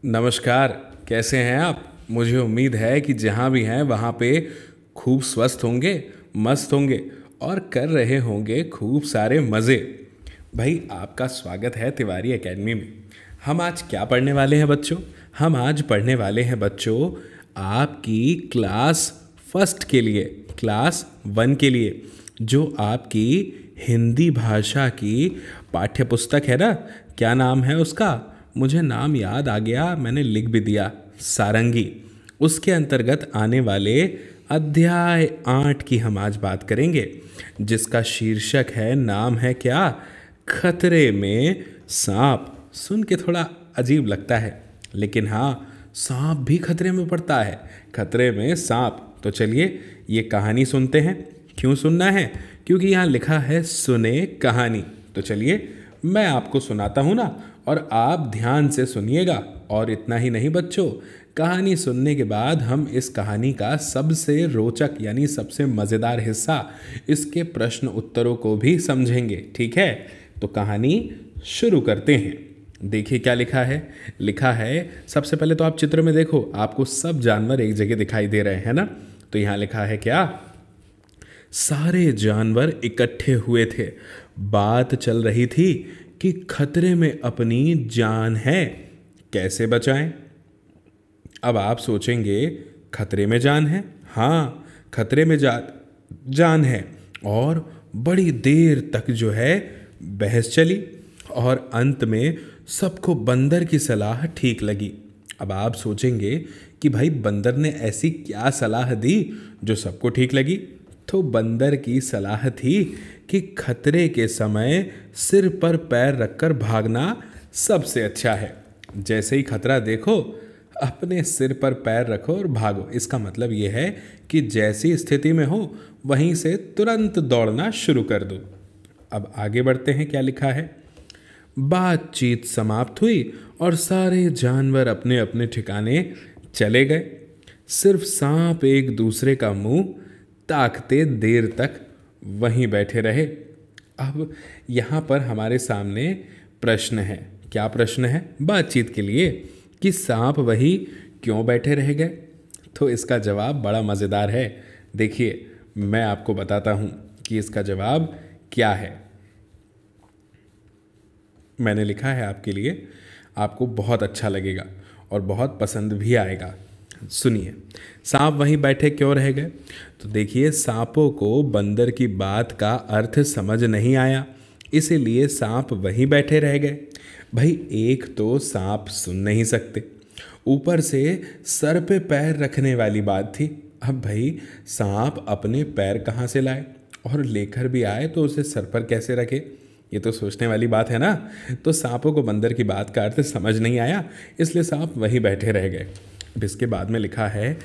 नमस्कार। कैसे हैं आप? मुझे उम्मीद है कि जहाँ भी हैं वहाँ पे खूब स्वस्थ होंगे, मस्त होंगे और कर रहे होंगे खूब सारे मज़े। भाई आपका स्वागत है तिवारी एकेडमी में। हम आज क्या पढ़ने वाले हैं बच्चों? हम आज पढ़ने वाले हैं बच्चों आपकी क्लास फर्स्ट के लिए, क्लास वन के लिए, जो आपकी हिंदी भाषा की पाठ्य पुस्तक है ना। क्या नाम है उसका? मुझे नाम याद आ गया, मैंने लिख भी दिया, सारंगी। उसके अंतर्गत आने वाले अध्याय 8 की हम आज बात करेंगे, जिसका शीर्षक है, नाम है क्या? खतरे में सांप। सुन के थोड़ा अजीब लगता है, लेकिन हाँ, सांप भी खतरे में पड़ता है। खतरे में सांप। तो चलिए ये कहानी सुनते हैं। क्यों सुनना है? क्योंकि यहाँ लिखा है सुने कहानी। तो चलिए मैं आपको सुनाता हूँ ना, और आप ध्यान से सुनिएगा। और इतना ही नहीं बच्चों, कहानी सुनने के बाद हम इस कहानी का सबसे रोचक यानी सबसे मज़ेदार हिस्सा, इसके प्रश्न उत्तरों को भी समझेंगे। ठीक है? तो कहानी शुरू करते हैं। देखिए क्या लिखा है। लिखा है, सबसे पहले तो आप चित्र में देखो, आपको सब जानवर एक जगह दिखाई दे रहे हैं ना। तो यहाँ लिखा है क्या? सारे जानवर इकट्ठे हुए थे। बात चल रही थी कि खतरे में अपनी जान है, कैसे बचाएं। अब आप सोचेंगे, खतरे में जान है? हाँ, खतरे में जान है। और बड़ी देर तक जो है बहस चली, और अंत में सबको बंदर की सलाह ठीक लगी। अब आप सोचेंगे कि भाई बंदर ने ऐसी क्या सलाह दी जो सबको ठीक लगी? तो बंदर की सलाह थी कि खतरे के समय सिर पर पैर रखकर भागना सबसे अच्छा है। जैसे ही खतरा देखो, अपने सिर पर पैर रखो और भागो। इसका मतलब ये है कि जैसी स्थिति में हो वहीं से तुरंत दौड़ना शुरू कर दो। अब आगे बढ़ते हैं, क्या लिखा है। बातचीत समाप्त हुई और सारे जानवर अपने अपने ठिकाने चले गए। सिर्फ सांप एक दूसरे का मुंह ताकते देर तक वहीं बैठे रहे। अब यहाँ पर हमारे सामने प्रश्न है। क्या प्रश्न है? बातचीत के लिए कि सांप वही क्यों बैठे रह गए। तो इसका जवाब बड़ा मज़ेदार है। देखिए मैं आपको बताता हूँ कि इसका जवाब क्या है। मैंने लिखा है आपके लिए, आपको बहुत अच्छा लगेगा और बहुत पसंद भी आएगा। सुनिए, सांप वहीं बैठे क्यों रह गए? तो देखिए, सांपों को बंदर की बात का अर्थ समझ नहीं आया, इसीलिए सांप वहीं बैठे रह गए। भाई एक तो सांप सुन नहीं सकते, ऊपर से सर पे पैर रखने वाली बात थी। अब भाई सांप अपने पैर कहाँ से लाए, और लेकर भी आए तो उसे सर पर कैसे रखे? ये तो सोचने वाली बात है ना। तो सांपों को बंदर की बात का अर्थ समझ नहीं आया, इसलिए सांप वहीं बैठे रह गए। अब इसके बाद में लिखा है,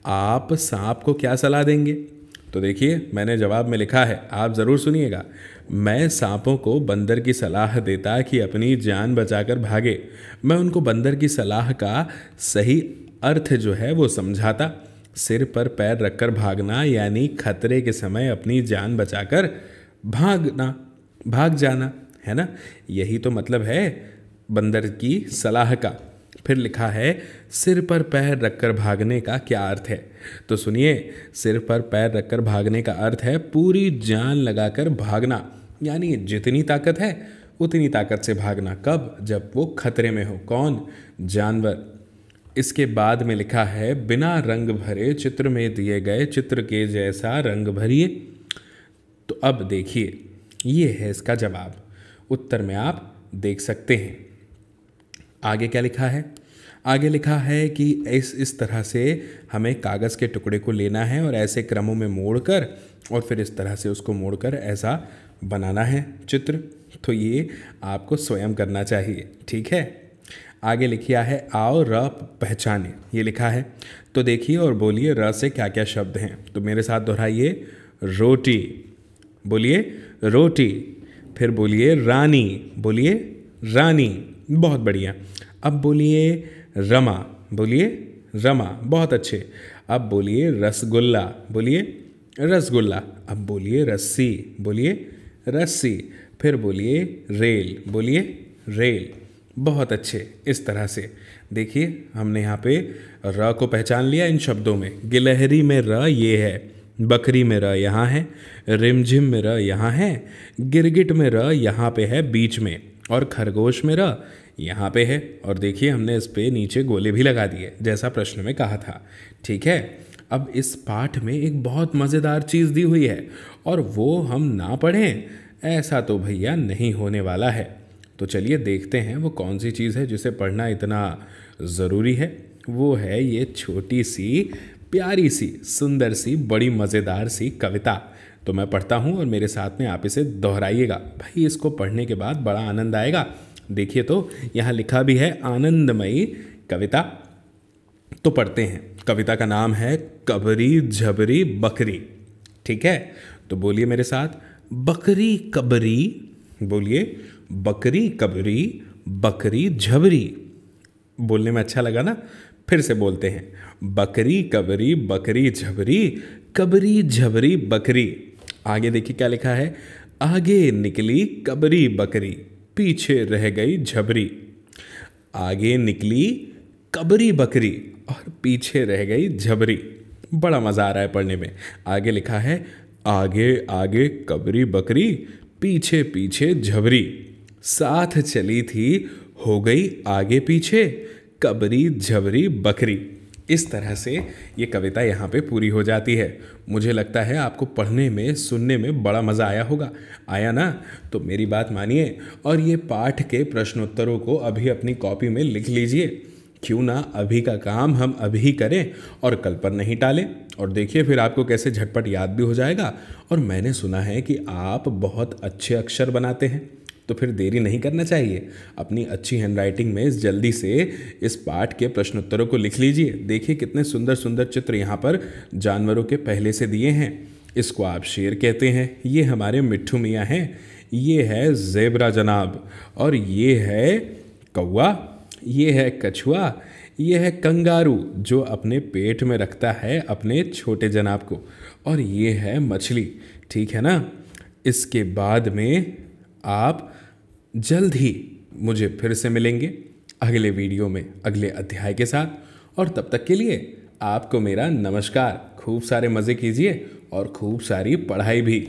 आप सांप को क्या सलाह देंगे? तो देखिए मैंने जवाब में लिखा है, आप ज़रूर सुनिएगा। मैं सांपों को बंदर की सलाह देता कि अपनी जान बचाकर भागे। मैं उनको बंदर की सलाह का सही अर्थ जो है वो समझाता। सिर पर पैर रखकर भागना यानी खतरे के समय अपनी जान बचाकर भागना, भाग जाना, है ना। यही तो मतलब है बंदर की सलाह का। फिर लिखा है, सिर पर पैर रखकर भागने का क्या अर्थ है? तो सुनिए, सिर पर पैर रखकर भागने का अर्थ है पूरी जान लगाकर भागना, यानी जितनी ताकत है उतनी ताकत से भागना। कब? जब वो खतरे में हो। कौन? जानवर। इसके बाद में लिखा है, बिना रंग भरे चित्र में दिए गए चित्र के जैसा रंग भरिए। तो अब देखिए, ये है इसका जवाब। उत्तर में आप देख सकते हैं। आगे क्या लिखा है? आगे लिखा है कि इस तरह से हमें कागज़ के टुकड़े को लेना है और ऐसे क्रमों में मोड़कर, और फिर इस तरह से उसको मोड़कर ऐसा बनाना है चित्र। तो ये आपको स्वयं करना चाहिए, ठीक है। आगे लिखा है, आओ र पहचाने, ये लिखा है। तो देखिए और बोलिए र से क्या क्या शब्द हैं। तो मेरे साथ दोहराइए, रोटी। बोलिए रोटी। फिर बोलिए रानी। बोलिए रानी। बहुत बढ़िया। अब बोलिए रमा। बोलिए रमा। बहुत अच्छे। अब बोलिए रसगुल्ला। बोलिए रसगुल्ला। अब बोलिए रस्सी। बोलिए रस्सी। फिर बोलिए रेल। बोलिए रेल। बहुत अच्छे। इस तरह से देखिए हमने यहाँ पे र को पहचान लिया इन शब्दों में। गिलहरी में र ये है, बकरी में र यहाँ है, रिमझिम में र यहाँ है, गिरगिट में र यहाँ पे है बीच में, और खरगोश में र यहाँ पे है। और देखिए हमने इस पे नीचे गोले भी लगा दिए जैसा प्रश्न में कहा था। ठीक है, अब इस पाठ में एक बहुत मज़ेदार चीज़ दी हुई है और वो हम ना पढ़ें ऐसा तो भैया नहीं होने वाला है। तो चलिए देखते हैं वो कौन सी चीज़ है जिसे पढ़ना इतना ज़रूरी है। वो है ये छोटी सी प्यारी सी सुंदर सी बड़ी मज़ेदार सी कविता। तो मैं पढ़ता हूँ और मेरे साथ में आप इसे दोहराइएगा। भाई इसको पढ़ने के बाद बड़ा आनंद आएगा। देखिए तो यहाँ लिखा भी है आनंदमयी कविता। तो पढ़ते हैं। कविता का नाम है कबरी झबरी बकरी। ठीक है, तो बोलिए मेरे साथ, बकरी कबरी। बोलिए, बकरी कबरी बकरी झबरी। बोलने में अच्छा लगा ना? फिर से बोलते हैं, बकरी कबरी बकरी झबरी, कबरी झबरी बकरी। आगे देखिए क्या लिखा है, आगे निकली कबरी बकरी, पीछे रह गई झबरी। आगे निकली कबरी बकरी और पीछे रह गई झबरी। बड़ा मज़ा आ रहा है पढ़ने में। आगे लिखा है, आगे आगे कबरी बकरी, पीछे पीछे झबरी, साथ चली थी हो गई आगे पीछे, कबरी झबरी बकरी। इस तरह से ये कविता यहाँ पे पूरी हो जाती है। मुझे लगता है आपको पढ़ने में सुनने में बड़ा मज़ा आया होगा। आया ना? तो मेरी बात मानिए और ये पाठ के प्रश्नोत्तरों को अभी अपनी कॉपी में लिख लीजिए। क्यों ना अभी का काम हम अभी करें और कल पर नहीं टालें। और देखिए फिर आपको कैसे झटपट याद भी हो जाएगा। और मैंने सुना है कि आप बहुत अच्छे अक्षर बनाते हैं, तो फिर देरी नहीं करना चाहिए। अपनी अच्छी हैंडराइटिंग में जल्दी से इस पाठ के प्रश्नोत्तरों को लिख लीजिए। देखिए कितने सुंदर सुंदर चित्र यहाँ पर जानवरों के पहले से दिए हैं। इसको आप शेर कहते हैं, ये हमारे मिट्ठू मियाँ हैं, ये है ज़ेब्रा जनाब, और ये है कौवा, ये है कछुआ, ये है कंगारू जो अपने पेट में रखता है अपने छोटे जनाब को, और ये है मछली। ठीक है ना? इसके बाद में आप जल्द ही मुझे फिर से मिलेंगे अगले वीडियो में अगले अध्याय के साथ, और तब तक के लिए आपको मेरा नमस्कार। खूब सारे मज़े कीजिए और खूब सारी पढ़ाई भी।